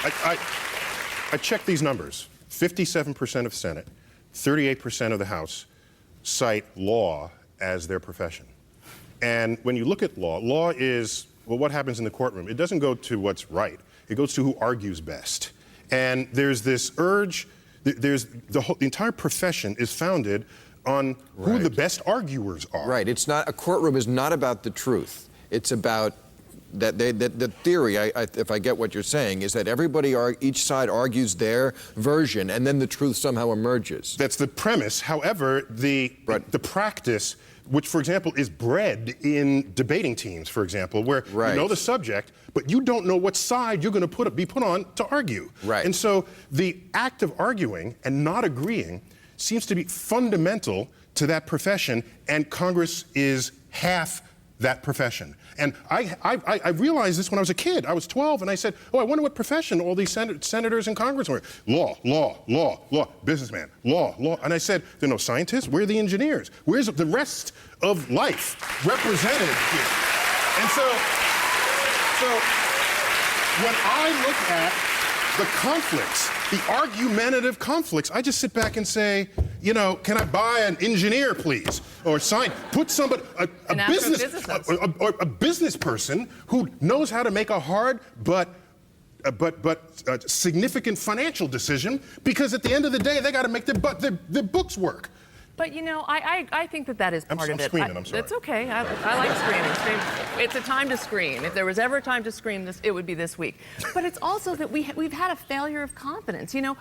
I checked these numbers. 57% of Senate, 38% of the House cite law as their profession. And when you look at law, law is, well, what happens in the courtroom. It doesn't go to what's right. It goes to who argues best. And there's this urge, the entire profession is founded on who the best arguers are. Right. It's not, a courtroom is not about the truth. It's about the theory, if I get what you're saying, is that each side argues their version, and then the truth somehow emerges. That's the premise. However, the practice, which, for example, is bred in debating teams, for example, where you know the subject, but you don't know what side you're going to be put on to argue. Right. And so the act of arguing and not agreeing seems to be fundamental to that profession, and Congress is half that profession. And I realized this when I was a kid. I was 12, and I said, oh, I wonder what profession all these senators and congressmen were. Law, businessman, law. And I said, there are no scientists? Where are the engineers? Where's the rest of life represented here? And so when I look at the conflicts, the argumentative conflicts, I just sit back and say, you know, can I buy an engineer, please? Or put somebody, a business person who knows how to make a hard but significant financial decision, because at the end of the day, they got to make their books work. But, you know, I think that is part of it. I'm sorry. It's okay. I like screaming. It's a time to scream. If there was ever a time to scream, it would be this week. But it's also that we've had a failure of confidence. You know,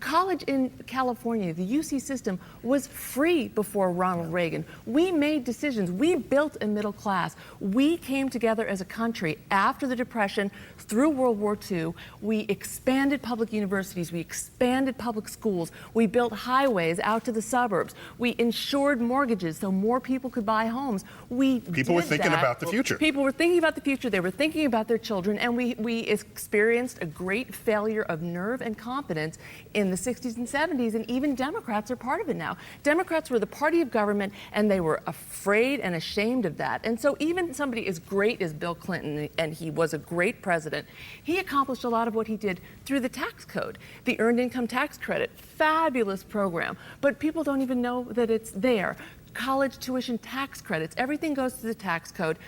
college in California, the UC system, was free before Ronald Reagan. We made decisions. We built a middle class. We came together as a country after the Depression, through World War II. We expanded public universities. We expanded public schools. We built highways out to the suburbs. We insured mortgages so more people could buy homes. People were thinking about the future. People were thinking about the future. They were thinking about their children. And we experienced a great failure of nerve and confidence in the 60s and 70s, and even Democrats are part of it now. Democrats were the party of government, and they were afraid and ashamed of that. And so even somebody as great as Bill Clinton, and he was a great president, he accomplished a lot of what he did through the tax code, the Earned Income Tax Credit, fabulous program, but people don't even know that it's there. College tuition tax credits, everything goes to the tax code.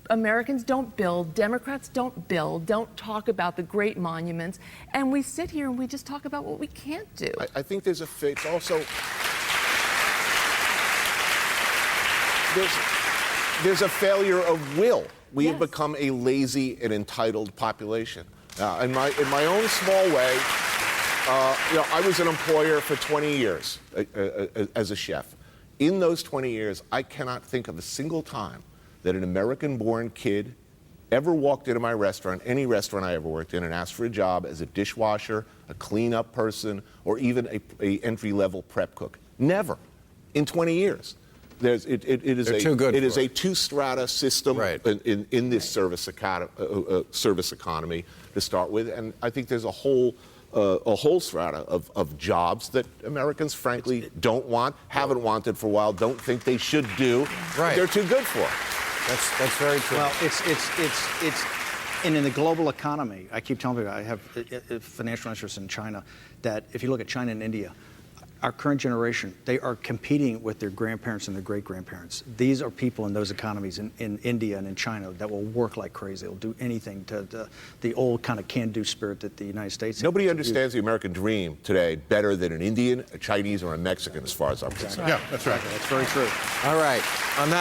Americans don't build, Democrats don't build, don't talk about the great monuments, and we sit here and we just talk about what we can't do. I think it's also, there's a failure of will. We have become a lazy and entitled population. In my own small way, you know, I was an employer for 20 years as a chef. In those 20 years, I cannot think of a single time that an American-born kid ever walked into my restaurant, any restaurant I ever worked in, and asked for a job as a dishwasher, a cleanup person, or even a entry-level prep cook. Never. In 20 years. It is a two-strata system in this service economy to start with, and I think there's a whole strata of jobs that Americans, frankly, don't want, haven't wanted for a while, don't think they should do. They're too good for. That's very true. Well, and in the global economy, I keep telling people, I have financial interests in China, that if you look at China and India, our current generation, they are competing with their grandparents and their great-grandparents. These are people in those economies in India and in China that will work like crazy. They'll do anything to the old kind of can-do spirit that the United States. Nobody understands the American dream today better than an Indian, a Chinese, or a Mexican, as far as I'm concerned. Yeah, that's right. That's very true. All right. On that